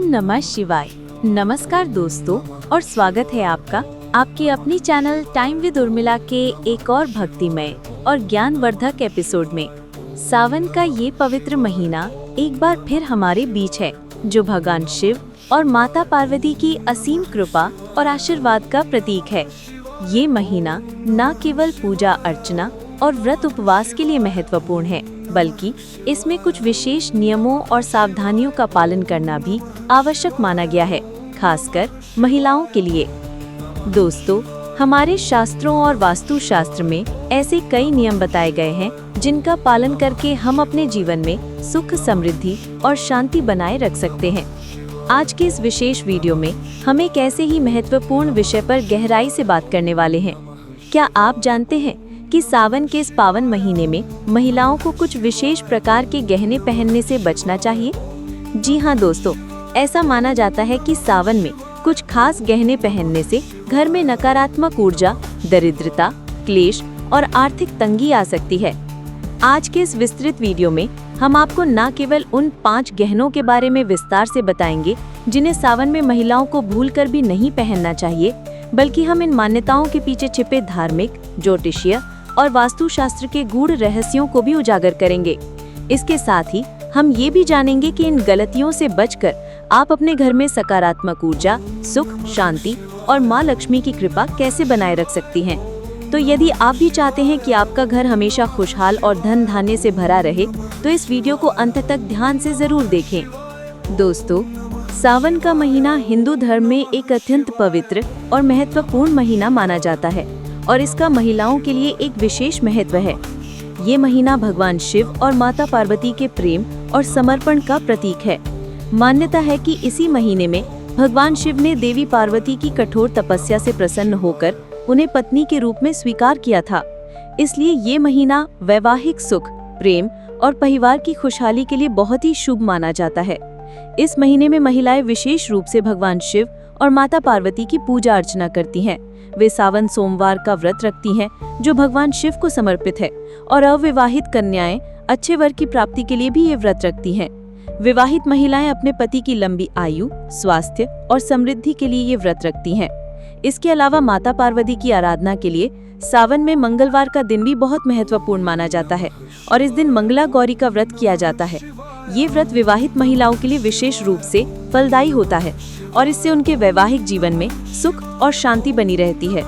नमः शिवाय। नमस्कार दोस्तों और स्वागत है आपका आपके अपनी चैनल टाइम विद उर्मिला के एक और भक्तिमय और ज्ञानवर्धक एपिसोड में। सावन का ये पवित्र महीना एक बार फिर हमारे बीच है, जो भगवान शिव और माता पार्वती की असीम कृपा और आशीर्वाद का प्रतीक है। ये महीना न केवल पूजा अर्चना और व्रत उपवास के लिए महत्वपूर्ण है, बल्कि इसमें कुछ विशेष नियमों और सावधानियों का पालन करना भी आवश्यक माना गया है, खासकर महिलाओं के लिए। दोस्तों, हमारे शास्त्रों और वास्तु शास्त्र में ऐसे कई नियम बताए गए हैं जिनका पालन करके हम अपने जीवन में सुख, समृद्धि और शांति बनाए रख सकते हैं। आज के इस विशेष वीडियो में हम एक ऐसे ही महत्वपूर्ण विषय पर गहराई से बात करने वाले हैं। क्या आप जानते हैं कि सावन के इस पावन महीने में महिलाओं को कुछ विशेष प्रकार के गहने पहनने से बचना चाहिए? जी हाँ दोस्तों, ऐसा माना जाता है कि सावन में कुछ खास गहने पहनने से घर में नकारात्मक ऊर्जा, दरिद्रता, क्लेश और आर्थिक तंगी आ सकती है। आज के इस विस्तृत वीडियो में हम आपको न केवल उन 5 गहनों के बारे में विस्तार से बताएंगे जिन्हें सावन में महिलाओं को भूलकर भी नहीं पहनना चाहिए, बल्कि हम इन मान्यताओं के पीछे छिपे धार्मिक, ज्योतिषीय और वास्तुशास्त्र के गूढ़ रहस्यों को भी उजागर करेंगे। इसके साथ ही हम ये भी जानेंगे कि इन गलतियों से बचकर आप अपने घर में सकारात्मक ऊर्जा, सुख, शांति और माँ लक्ष्मी की कृपा कैसे बनाए रख सकती हैं। तो यदि आप भी चाहते हैं कि आपका घर हमेशा खुशहाल और धन धान्य से भरा रहे, तो इस वीडियो को अंत तक ध्यान से जरूर देखें। दोस्तों, सावन का महीना हिंदू धर्म में एक अत्यंत पवित्र और महत्वपूर्ण महीना माना जाता है और इसका महिलाओं के लिए एक विशेष महत्व है। ये महीना भगवान शिव और माता पार्वती के प्रेम और समर्पण का प्रतीक है। मान्यता है कि इसी महीने में भगवान शिव ने देवी पार्वती की कठोर तपस्या से प्रसन्न होकर उन्हें पत्नी के रूप में स्वीकार किया था। इसलिए ये महीना वैवाहिक सुख, प्रेम और परिवार की खुशहाली के लिए बहुत ही शुभ माना जाता है। इस महीने में महिलाएं विशेष रूप से भगवान शिव और माता पार्वती की पूजा अर्चना करती हैं। वे सावन सोमवार का व्रत रखती हैं, जो भगवान शिव को समर्पित है, और अविवाहित कन्याएं अच्छे वर की प्राप्ति के लिए भी ये व्रत रखती हैं। विवाहित महिलाएं अपने पति की लंबी आयु, स्वास्थ्य और समृद्धि के लिए ये व्रत रखती हैं। इसके अलावा माता पार्वती की आराधना के लिए सावन में मंगलवार का दिन भी बहुत महत्वपूर्ण माना जाता है और इस दिन मंगला गौरी का व्रत किया जाता है। ये व्रत विवाहित महिलाओं के लिए विशेष रूप से फलदायी होता है और इससे उनके वैवाहिक जीवन में सुख और शांति बनी रहती है।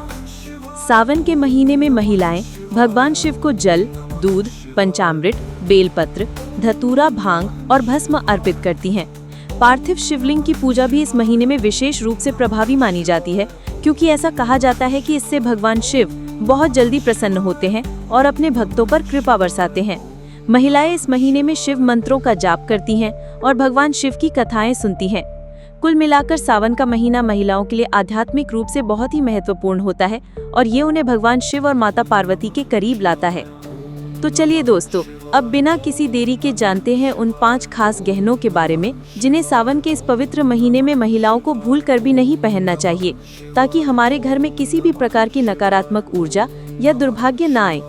सावन के महीने में महिलाएं भगवान शिव को जल, दूध, पंचामृत, बेलपत्र, धतूरा, भांग और भस्म अर्पित करती हैं। पार्थिव शिवलिंग की पूजा भी इस महीने में विशेष रूप से प्रभावी मानी जाती है, क्योंकि ऐसा कहा जाता है कि इससे भगवान शिव बहुत जल्दी प्रसन्न होते हैं और अपने भक्तों पर कृपा बरसाते हैं। महिलाएं इस महीने में शिव मंत्रों का जाप करती हैं और भगवान शिव की कथाएं सुनती हैं। कुल मिलाकर सावन का महीना महिलाओं के लिए आध्यात्मिक रूप से बहुत ही महत्वपूर्ण होता है और ये उन्हें भगवान शिव और माता पार्वती के करीब लाता है। तो चलिए दोस्तों, अब बिना किसी देरी के जानते हैं उन 5 खास गहनों के बारे में जिन्हें सावन के इस पवित्र महीने में महिलाओं को भूल कर भी नहीं पहनना चाहिए, ताकि हमारे घर में किसी भी प्रकार की नकारात्मक ऊर्जा या दुर्भाग्य न आए।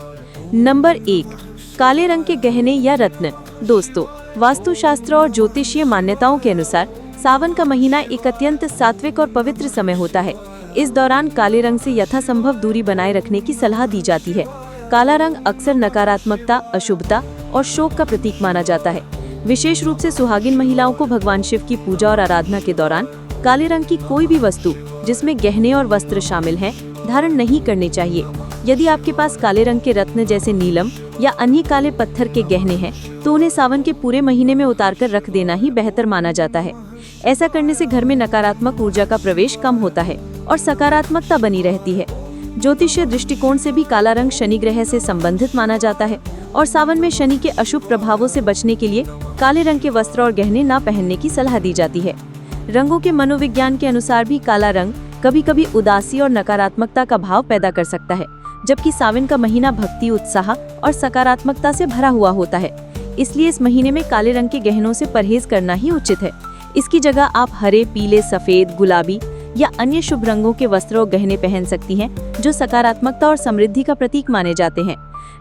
नंबर 1, काले रंग के गहने या रत्न। दोस्तों, वास्तुशास्त्र और ज्योतिषीय मान्यताओं के अनुसार सावन का महीना एक अत्यंत सात्विक और पवित्र समय होता है। इस दौरान काले रंग से यथासंभव दूरी बनाए रखने की सलाह दी जाती है। काला रंग अक्सर नकारात्मकता, अशुभता और शोक का प्रतीक माना जाता है। विशेष रूप से सुहागिन महिलाओं को भगवान शिव की पूजा और आराधना के दौरान काले रंग की कोई भी वस्तु जिसमें गहने और वस्त्र शामिल हैं, धारण नहीं करनी चाहिए। यदि आपके पास काले रंग के रत्न जैसे नीलम या अन्य काले पत्थर के गहने हैं, तो उन्हें सावन के पूरे महीने में उतार कर रख देना ही बेहतर माना जाता है। ऐसा करने से घर में नकारात्मक ऊर्जा का प्रवेश कम होता है और सकारात्मकता बनी रहती है। ज्योतिषीय दृष्टिकोण से भी काला रंग शनि ग्रह से संबंधित माना जाता है और सावन में शनि के अशुभ प्रभावों से बचने के लिए काले रंग के वस्त्र और गहने न पहनने की सलाह दी जाती है। रंगों के मनोविज्ञान के अनुसार भी काला रंग कभी कभी उदासी और नकारात्मकता का भाव पैदा कर सकता है, जबकि सावन का महीना भक्ति, उत्साह और सकारात्मकता से भरा हुआ होता है। इसलिए इस महीने में काले रंग के गहनों से परहेज करना ही उचित है। इसकी जगह आप हरे, पीले, सफेद, गुलाबी या अन्य शुभ रंगों के वस्त्र और गहने पहन सकती हैं, जो सकारात्मकता और समृद्धि का प्रतीक माने जाते हैं।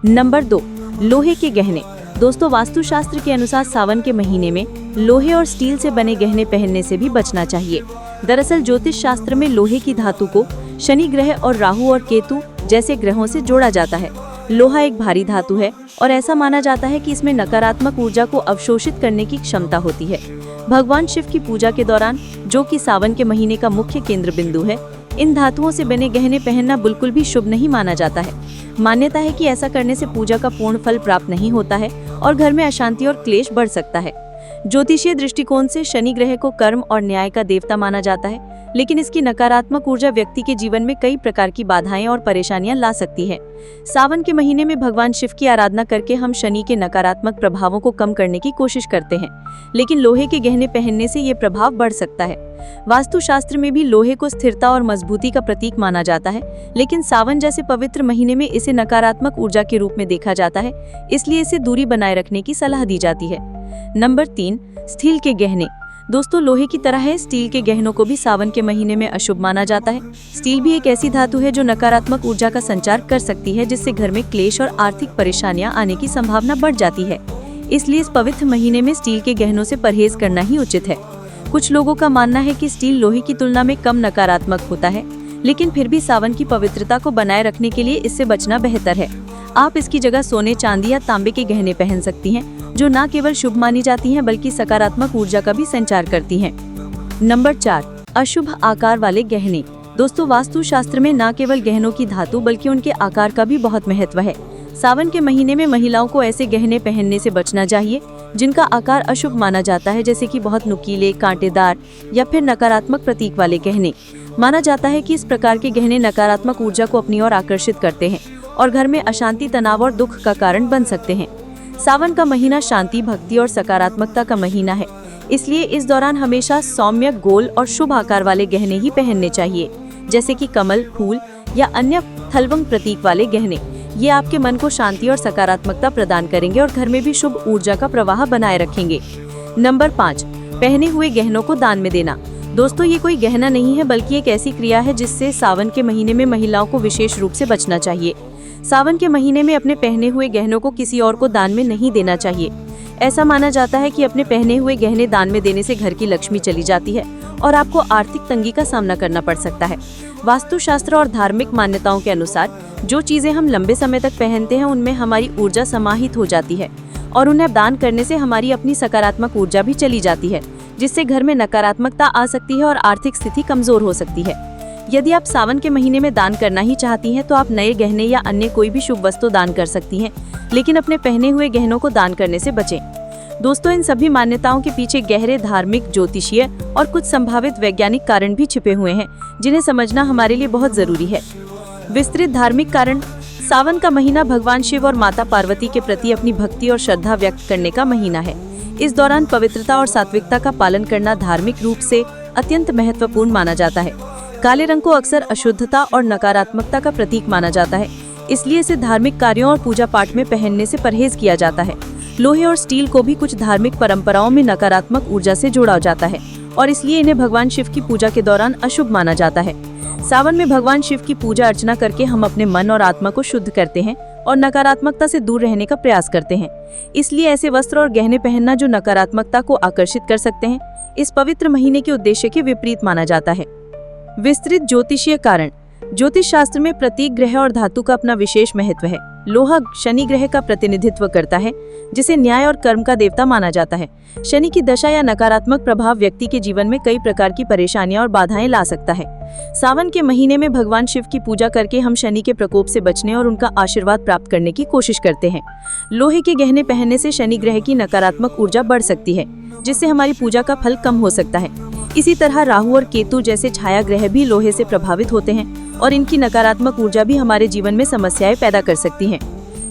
नंबर 2, लोहे के गहने। दोस्तों, वास्तुशास्त्र के अनुसार सावन के महीने में लोहे और स्टील से बने गहने पहनने से भी बचना चाहिए। दरअसल ज्योतिष शास्त्र में लोहे की धातु को शनि ग्रह और राहु और केतु जैसे ग्रहों से जोड़ा जाता है। लोहा एक भारी धातु है और ऐसा माना जाता है कि इसमें नकारात्मक ऊर्जा को अवशोषित करने की क्षमता होती है। भगवान शिव की पूजा के दौरान, जो कि सावन के महीने का मुख्य केंद्र बिंदु है, इन धातुओं से बने गहने पहनना बिल्कुल भी शुभ नहीं माना जाता है। मान्यता है कि ऐसा करने से पूजा का पूर्ण फल प्राप्त नहीं होता है और घर में अशांति और क्लेश बढ़ सकता है। ज्योतिषीय दृष्टिकोण से शनि ग्रह को कर्म और न्याय का देवता माना जाता है, लेकिन इसकी नकारात्मक ऊर्जा व्यक्ति के जीवन में कई प्रकार की बाधाएं और परेशानियां ला सकती है। सावन के महीने में भगवान शिव की आराधना करके हम शनि के नकारात्मक प्रभावों को कम करने की कोशिश करते हैं, लेकिन लोहे के गहने पहनने से ये प्रभाव बढ़ सकता है। वास्तुशास्त्र में भी लोहे को स्थिरता और मजबूती का प्रतीक माना जाता है, लेकिन सावन जैसे पवित्र महीने में इसे नकारात्मक ऊर्जा के रूप में देखा जाता है, इसलिए इसे दूरी बनाए रखने की सलाह दी जाती है। नंबर 3, स्टील के गहने। दोस्तों, लोहे की तरह है स्टील के गहनों को भी सावन के महीने में अशुभ माना जाता है। स्टील भी एक ऐसी धातु है जो नकारात्मक ऊर्जा का संचार कर सकती है, जिससे घर में क्लेश और आर्थिक परेशानियां आने की संभावना बढ़ जाती है। इसलिए इस पवित्र महीने में स्टील के गहनों से परहेज करना ही उचित है। कुछ लोगों का मानना है कि स्टील लोहे की तुलना में कम नकारात्मक होता है, लेकिन फिर भी सावन की पवित्रता को बनाए रखने के लिए इससे बचना बेहतर है। आप इसकी जगह सोने, चांदी या तांबे के गहने पहन सकती हैं, जो न केवल शुभ मानी जाती हैं बल्कि सकारात्मक ऊर्जा का भी संचार करती हैं। नंबर 4, अशुभ आकार वाले गहने। दोस्तों, वास्तुशास्त्र में न केवल गहनों की धातु बल्कि उनके आकार का भी बहुत महत्व है। सावन के महीने में महिलाओं को ऐसे गहने पहनने से बचना चाहिए जिनका आकार अशुभ माना जाता है, जैसे कि बहुत नुकीले, कांटेदार या फिर नकारात्मक प्रतीक वाले गहने। माना जाता है कि इस प्रकार के गहने नकारात्मक ऊर्जा को अपनी ओर आकर्षित करते हैं और घर में अशांति, तनाव और दुख का कारण बन सकते हैं। सावन का महीना शांति, भक्ति और सकारात्मकता का महीना है, इसलिए इस दौरान हमेशा सौम्य, गोल और शुभ आकार वाले गहने ही पहनने चाहिए, जैसे कि कमल, फूल या अन्य थलवंग प्रतीक वाले गहने। ये आपके मन को शांति और सकारात्मकता प्रदान करेंगे और घर में भी शुभ ऊर्जा का प्रवाह बनाए रखेंगे। नंबर 5, पहने हुए गहनों को दान में देना। दोस्तों, ये कोई गहना नहीं है बल्कि एक ऐसी क्रिया है जिससे सावन के महीने में महिलाओं को विशेष रूप से बचना चाहिए। सावन के महीने में अपने पहने हुए गहनों को किसी और को दान में नहीं देना चाहिए। ऐसा माना जाता है कि अपने पहने हुए गहने दान में देने से घर की लक्ष्मी चली जाती है और आपको आर्थिक तंगी का सामना करना पड़ सकता है। वास्तुशास्त्र और धार्मिक मान्यताओं के अनुसार जो चीजें हम लंबे समय तक पहनते हैं उनमें हमारी ऊर्जा समाहित हो जाती है और उन्हें दान करने से हमारी अपनी सकारात्मक ऊर्जा भी चली जाती है, जिससे घर में नकारात्मकता आ सकती है और आर्थिक स्थिति कमजोर हो सकती है। यदि आप सावन के महीने में दान करना ही चाहती हैं तो आप नए गहने या अन्य कोई भी शुभ वस्तु दान कर सकती हैं, लेकिन अपने पहने हुए गहनों को दान करने से बचें। दोस्तों, इन सभी मान्यताओं के पीछे गहरे धार्मिक, ज्योतिषीय और कुछ संभावित वैज्ञानिक कारण भी छिपे हुए हैं, जिन्हें समझना हमारे लिए बहुत जरूरी है। विस्तृत धार्मिक कारण। सावन का महीना भगवान शिव और माता पार्वती के प्रति अपनी भक्ति और श्रद्धा व्यक्त करने का महीना है। इस दौरान पवित्रता और सात्विकता का पालन करना धार्मिक रूप से अत्यंत महत्वपूर्ण माना जाता है। काले रंग को अक्सर अशुद्धता और नकारात्मकता का प्रतीक माना जाता है, इसलिए इसे धार्मिक कार्यों और पूजा पाठ में पहनने से परहेज किया जाता है। लोहे और स्टील को भी कुछ धार्मिक परंपराओं में नकारात्मक ऊर्जा से जोड़ा जाता है और इसलिए इन्हें भगवान शिव की पूजा के दौरान अशुभ माना जाता है। सावन में भगवान शिव की पूजा अर्चना करके हम अपने मन और आत्मा को शुद्ध करते हैं और नकारात्मकता से दूर रहने का प्रयास करते हैं। इसलिए ऐसे वस्त्र और गहने पहनना जो नकारात्मकता को आकर्षित कर सकते हैं, इस पवित्र महीने के उद्देश्य के विपरीत माना जाता है। विस्तृत ज्योतिषीय कारण। ज्योतिष शास्त्र में प्रत्येक ग्रह और धातु का अपना विशेष महत्व है। लोहा शनि ग्रह का प्रतिनिधित्व करता है, जिसे न्याय और कर्म का देवता माना जाता है। शनि की दशा या नकारात्मक प्रभाव व्यक्ति के जीवन में कई प्रकार की परेशानियां और बाधाएं ला सकता है। सावन के महीने में भगवान शिव की पूजा करके हम शनि के प्रकोप से बचने और उनका आशीर्वाद प्राप्त करने की कोशिश करते हैं। लोहे के गहने पहनने से शनि ग्रह की नकारात्मक ऊर्जा बढ़ सकती है, जिससे हमारी पूजा का फल कम हो सकता है। इसी तरह राहु और केतु जैसे छाया ग्रह भी लोहे से प्रभावित होते हैं और इनकी नकारात्मक ऊर्जा भी हमारे जीवन में समस्याएं पैदा कर सकती हैं।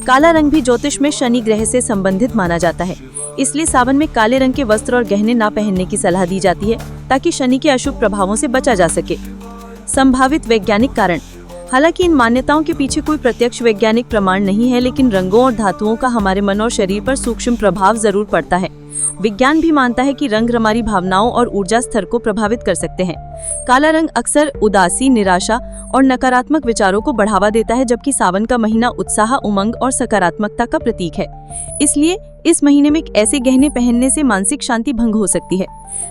काला रंग भी ज्योतिष में शनि ग्रह से संबंधित माना जाता है, इसलिए सावन में काले रंग के वस्त्र और गहने ना पहनने की सलाह दी जाती है ताकि शनि के अशुभ प्रभावों से बचा जा सके। संभावित वैज्ञानिक कारण। हालांकि इन मान्यताओं के पीछे कोई प्रत्यक्ष वैज्ञानिक प्रमाण नहीं है, लेकिन रंगों और धातुओं का हमारे मन और शरीर पर सूक्ष्म प्रभाव जरूर पड़ता है। विज्ञान भी मानता है कि रंग हमारी भावनाओं और ऊर्जा स्तर को प्रभावित कर सकते हैं। काला रंग अक्सर उदासी, निराशा और नकारात्मक विचारों को बढ़ावा देता है, जबकि सावन का महीना उत्साह, उमंग और सकारात्मकता का प्रतीक है। इसलिए इस महीने में ऐसे गहने पहनने से मानसिक शांति भंग हो सकती है।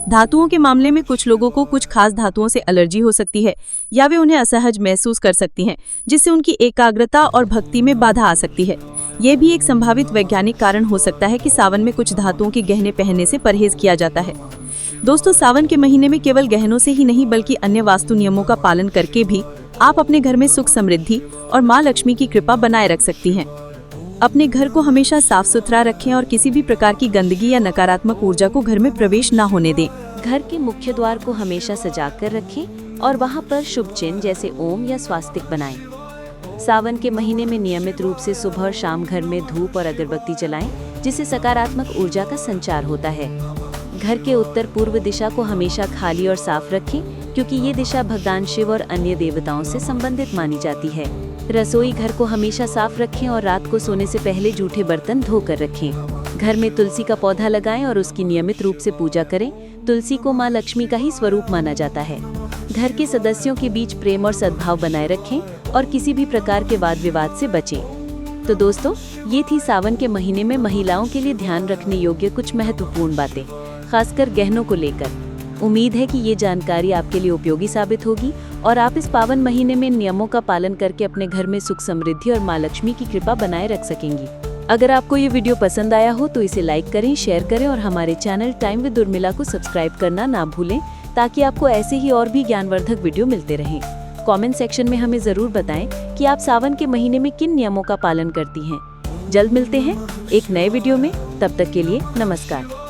धातुओं के मामले में कुछ लोगों को कुछ खास धातुओं से एलर्जी हो सकती है या वे उन्हें असहज महसूस कर सकती हैं, जिससे उनकी एकाग्रता और भक्ति में बाधा आ सकती है। ये भी एक संभावित वैज्ञानिक कारण हो सकता है कि सावन में कुछ धातुओं के गहने पहनने से परहेज किया जाता है। दोस्तों, सावन के महीने में केवल गहनों से ही नहीं बल्कि अन्य वास्तु नियमों का पालन करके भी आप अपने घर में सुख, समृद्धि और माँ लक्ष्मी की कृपा बनाए रख सकती हैं। अपने घर को हमेशा साफ सुथरा रखें और किसी भी प्रकार की गंदगी या नकारात्मक ऊर्जा को घर में प्रवेश न होने दें। घर के मुख्य द्वार को हमेशा सजा कर रखें और वहां पर शुभ चिन्ह जैसे ओम या स्वास्तिक बनाएं। सावन के महीने में नियमित रूप से सुबह और शाम घर में धूप और अगरबत्ती जलाएं, जिससे सकारात्मक ऊर्जा का संचार होता है। घर के उत्तर पूर्व दिशा को हमेशा खाली और साफ रखें, क्योंकि ये दिशा भगवान शिव और अन्य देवताओं से संबंधित मानी जाती है। रसोई घर को हमेशा साफ रखें और रात को सोने से पहले जूठे बर्तन धोकर रखें। घर में तुलसी का पौधा लगाएं और उसकी नियमित रूप से पूजा करें। तुलसी को माँ लक्ष्मी का ही स्वरूप माना जाता है। घर के सदस्यों के बीच प्रेम और सद्भाव बनाए रखें और किसी भी प्रकार के वाद विवाद से बचें। तो दोस्तों, ये थी सावन के महीने में महिलाओं के लिए ध्यान रखने योग्य कुछ महत्वपूर्ण बातें, खासकर गहनों को लेकर। उम्मीद है कि ये जानकारी आपके लिए उपयोगी साबित होगी और आप इस पावन महीने में नियमों का पालन करके अपने घर में सुख, समृद्धि और माँ लक्ष्मी की कृपा बनाए रख सकेंगी। अगर आपको ये वीडियो पसंद आया हो तो इसे लाइक करें, शेयर करें और हमारे चैनल टाइम विद उर्मिला को सब्सक्राइब करना ना भूलें, ताकि आपको ऐसे ही और भी ज्ञानवर्धक वीडियो मिलते रहें। कमेंट सेक्शन में हमें जरूर बताएं कि आप सावन के महीने में किन नियमों का पालन करती हैं। जल्द मिलते हैं एक नए वीडियो में, तब तक के लिए नमस्कार।